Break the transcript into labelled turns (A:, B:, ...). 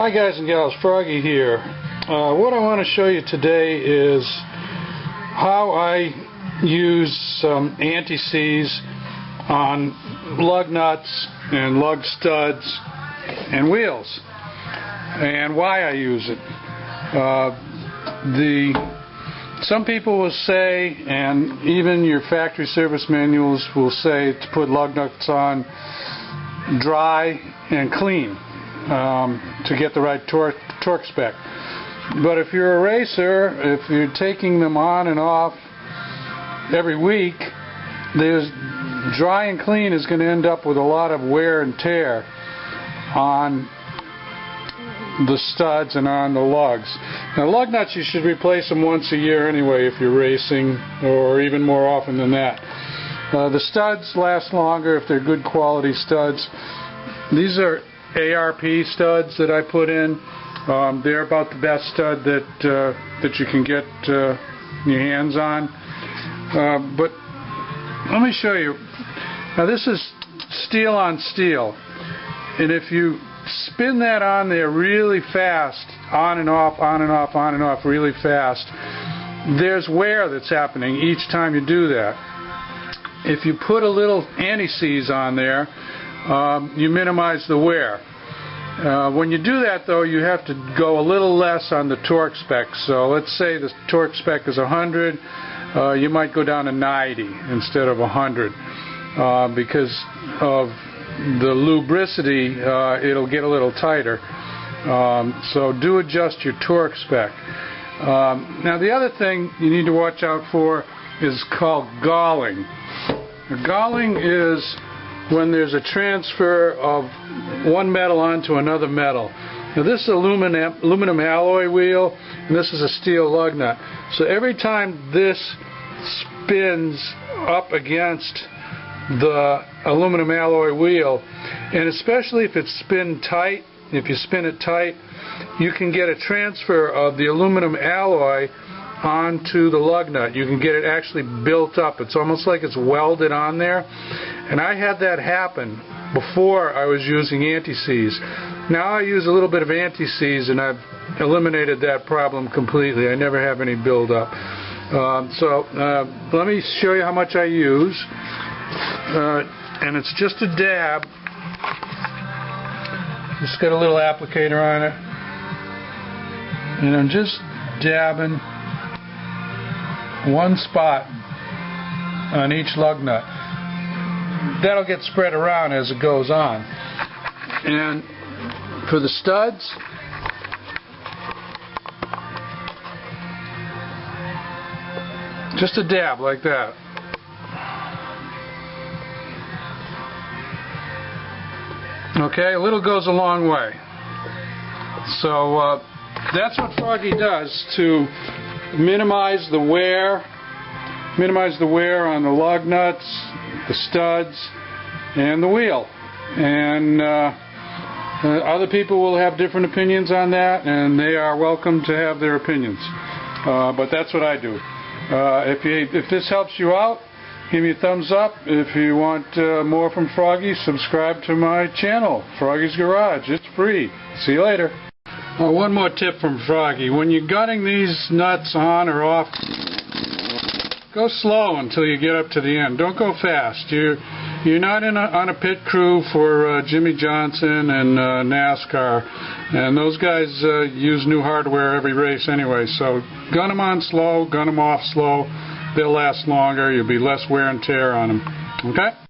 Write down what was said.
A: Hi guys and gals, Froggy here. What I want to show you today is how I use some anti-seize on lug nuts and lug studs and wheels, and why I use it. Some people will say, and even your factory service manuals will say, to put lug nuts on dry and clean to get the right torque spec. But if you're a racer, if you're taking them on and off every week, dry and clean is going to end up with a lot of wear and tear on the studs and on the lugs. Now, lug nuts, you should replace them once a year anyway if you're racing, or even more often than that. The studs last longer if they're good quality studs. These are ARP studs that I put in. They're about the best stud that you can get your hands on. But let me show you. Now, this is steel on steel, and if you spin that on there really fast, on and off, on and off, on and off really fast, there's wear that's happening each time you do that. If you put a little anti-seize on there, you minimize the wear. When you do that, though, you have to go a little less on the torque spec. So let's say the torque spec is 100, you might go down to 90 instead of 100 because of the lubricity. It'll get a little tighter. So do adjust your torque spec. Now, the other thing you need to watch out for is called galling. Galling is when there's a transfer of one metal onto another metal. Now, this is aluminum alloy wheel, and this is a steel lug nut. So every time this spins up against the aluminum alloy wheel, and especially if it's if you spin it tight, you can get a transfer of the aluminum alloy onto the lug nut. You can get it actually built up. It's almost like it's welded on there. And I had that happen before I was using anti-seize. Now I use a little bit of anti-seize and I've eliminated that problem completely. I never have any build-up. Let me show you how much I use. And it's just a dab. Just got a little applicator on it. And I'm just dabbing one spot on each lug nut. That'll get spread around as it goes on. And for the studs, just a dab like that. Okay, a little goes a long way. So that's what Froggy does to minimize the wear on the lug nuts, the studs, and the wheel. And other people will have different opinions on that, and they are welcome to have their opinions. But that's what I do. If this helps you out, give me a thumbs up. If you want more from Froggy, subscribe to my channel, Froggy's Garage. It's free. See you later. One more tip from Froggy. When you're gutting these nuts on or off, go slow until you get up to the end. Don't go fast. You're not on a pit crew for Jimmy Johnson and NASCAR, and those guys use new hardware every race anyway. So gun them on slow, gun them off slow. They'll last longer. You'll be less wear and tear on them. Okay?